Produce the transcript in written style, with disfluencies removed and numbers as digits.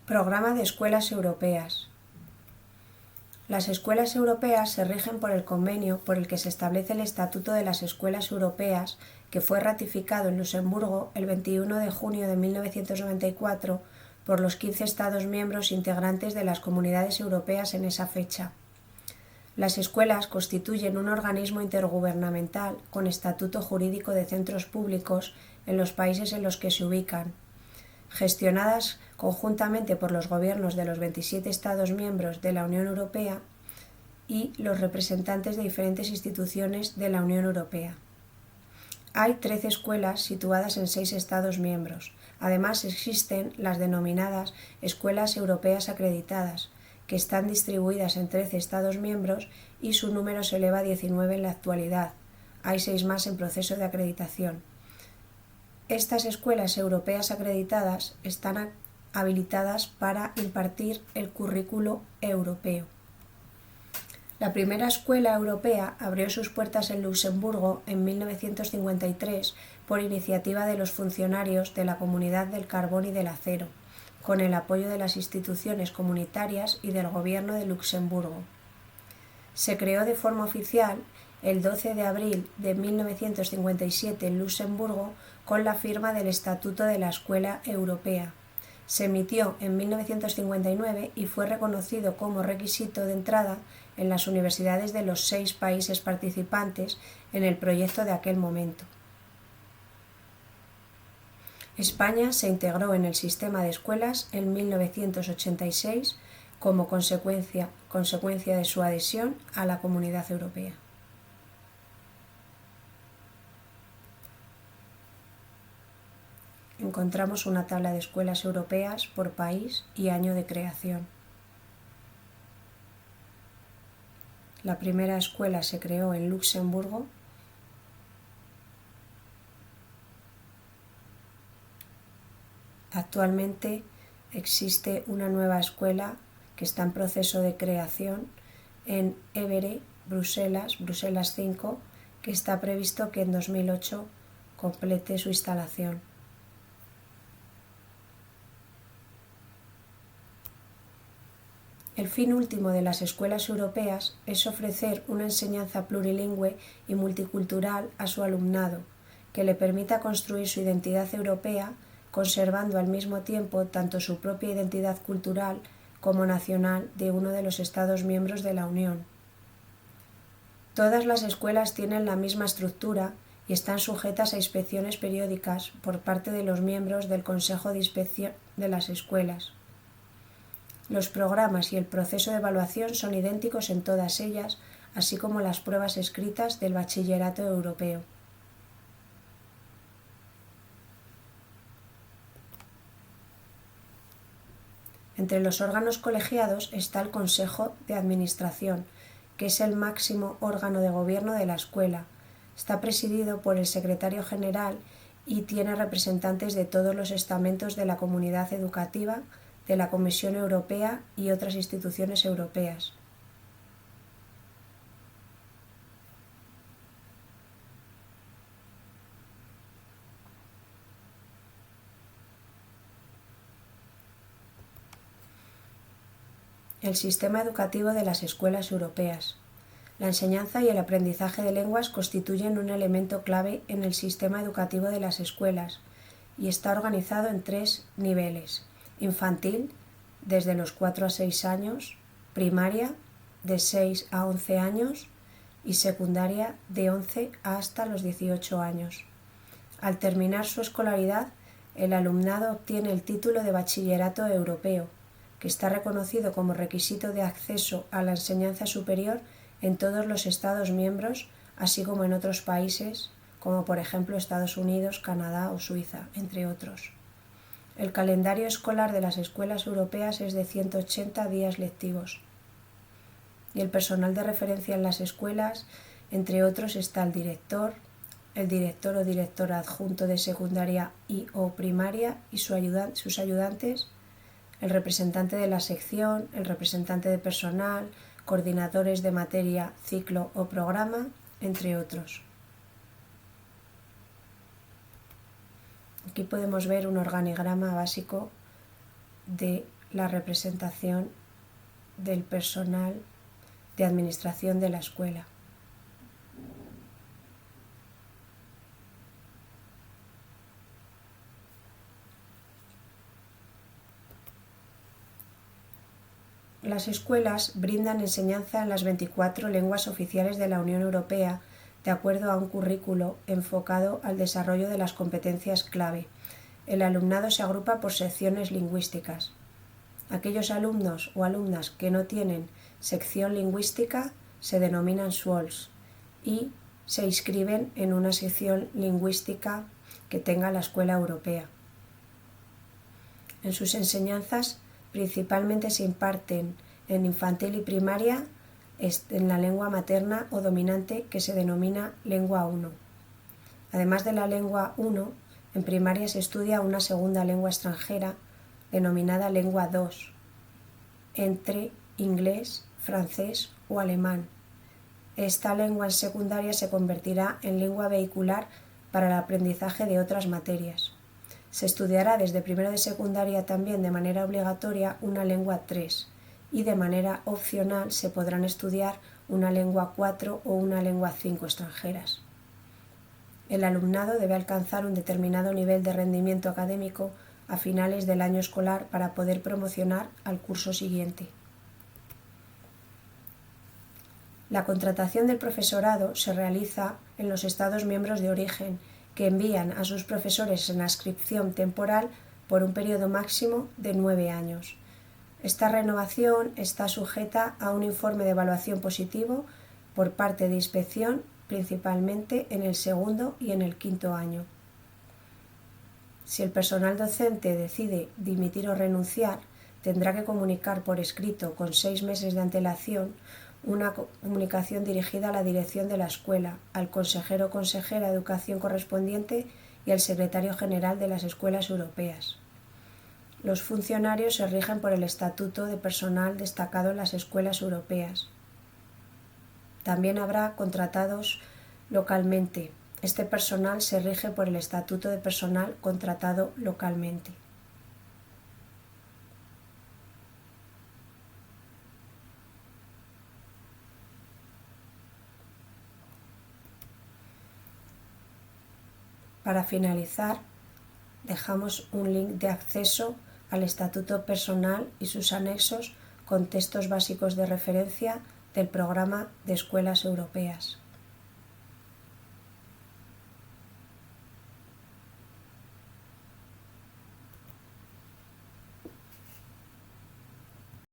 Programa de Escuelas Europeas. Las escuelas europeas se rigen por el convenio por el que se establece el Estatuto de las Escuelas Europeas, que fue ratificado en Luxemburgo el 21 de junio de 1994 por los 15 Estados miembros integrantes de las Comunidades Europeas en esa fecha. Las escuelas constituyen un organismo intergubernamental con estatuto jurídico de centros públicos en los países en los que se ubican, gestionadas conjuntamente por los gobiernos de los 27 Estados miembros de la Unión Europea y los representantes de diferentes instituciones de la Unión Europea. Hay 13 escuelas situadas en 6 Estados miembros. Además, existen las denominadas Escuelas Europeas Acreditadas, que están distribuidas en 13 Estados miembros y su número se eleva a 19 en la actualidad. Hay 6 más en proceso de acreditación. Estas escuelas europeas acreditadas están habilitadas para impartir el currículo europeo. La primera escuela europea abrió sus puertas en Luxemburgo en 1953 por iniciativa de los funcionarios de la Comunidad del Carbón y del Acero, con el apoyo de las instituciones comunitarias y del gobierno de Luxemburgo. Se creó de forma oficial el 12 de abril de 1957 en Luxemburgo con la firma del Estatuto de la Escuela Europea. Se emitió en 1959 y fue reconocido como requisito de entrada en las universidades de los 6 países participantes en el proyecto de aquel momento. España se integró en el sistema de escuelas en 1986 como consecuencia de su adhesión a la Comunidad Europea. Encontramos una tabla de escuelas europeas por país y año de creación. La primera escuela se creó en Luxemburgo. Actualmente existe una nueva escuela que está en proceso de creación en Évere, Bruselas 5, que está previsto que en 2008 complete su instalación. El fin último de las escuelas europeas es ofrecer una enseñanza plurilingüe y multicultural a su alumnado, que le permita construir su identidad europea, conservando al mismo tiempo tanto su propia identidad cultural como nacional de uno de los Estados miembros de la Unión. Todas las escuelas tienen la misma estructura y están sujetas a inspecciones periódicas por parte de los miembros del Consejo de Inspección de las Escuelas. Los programas y el proceso de evaluación son idénticos en todas ellas, así como las pruebas escritas del Bachillerato Europeo. Entre los órganos colegiados está el Consejo de Administración, que es el máximo órgano de gobierno de la escuela. Está presidido por el secretario general y tiene representantes de todos los estamentos de la comunidad educativa, de la Comisión Europea y otras instituciones europeas. El sistema educativo de las escuelas europeas. La enseñanza y el aprendizaje de lenguas constituyen un elemento clave en el sistema educativo de las escuelas y está organizado en 3 niveles: infantil, desde los 4 a 6 años, primaria, de 6 a 11 años y secundaria, de 11 hasta los 18 años. Al terminar su escolaridad, el alumnado obtiene el título de Bachillerato Europeo, que está reconocido como requisito de acceso a la enseñanza superior en todos los Estados miembros, así como en otros países, como por ejemplo Estados Unidos, Canadá o Suiza, entre otros. El calendario escolar de las escuelas europeas es de 180 días lectivos. Y el personal de referencia en las escuelas, entre otros, está el director o directora adjunto de secundaria y o primaria y sus ayudantes, el representante de la sección, el representante de personal, coordinadores de materia, ciclo o programa, entre otros. Aquí podemos ver un organigrama básico de la representación del personal de administración de la escuela. Las escuelas brindan enseñanza en las 24 lenguas oficiales de la Unión Europea de acuerdo a un currículo enfocado al desarrollo de las competencias clave. El alumnado se agrupa por secciones lingüísticas. Aquellos alumnos o alumnas que no tienen sección lingüística se denominan SWOLs y se inscriben en una sección lingüística que tenga la escuela europea. En sus enseñanzas principalmente se imparten en infantil y primaria en la lengua materna o dominante que se denomina lengua 1. Además de la lengua 1, en primaria se estudia una segunda lengua extranjera denominada lengua 2, entre inglés, francés o alemán. Esta lengua en secundaria se convertirá en lengua vehicular para el aprendizaje de otras materias. Se estudiará desde primero de secundaria también de manera obligatoria una lengua 3 y de manera opcional se podrán estudiar una lengua 4 o una lengua 5 extranjeras. El alumnado debe alcanzar un determinado nivel de rendimiento académico a finales del año escolar para poder promocionar al curso siguiente. La contratación del profesorado se realiza en los Estados miembros de origen, que envían a sus profesores en adscripción temporal por un periodo máximo de 9 años. Esta renovación está sujeta a un informe de evaluación positivo por parte de inspección, principalmente en el segundo y en el quinto año. Si el personal docente decide dimitir o renunciar, tendrá que comunicar por escrito con 6 meses de antelación una comunicación dirigida a la dirección de la escuela, al consejero o consejera de educación correspondiente y al secretario general de las escuelas europeas. Los funcionarios se rigen por el Estatuto de Personal destacado en las escuelas europeas. También habrá contratados localmente. Este personal se rige por el Estatuto de Personal contratado localmente. Para finalizar, dejamos un link de acceso al Estatuto Personal y sus anexos con textos básicos de referencia del Programa de Escuelas Europeas.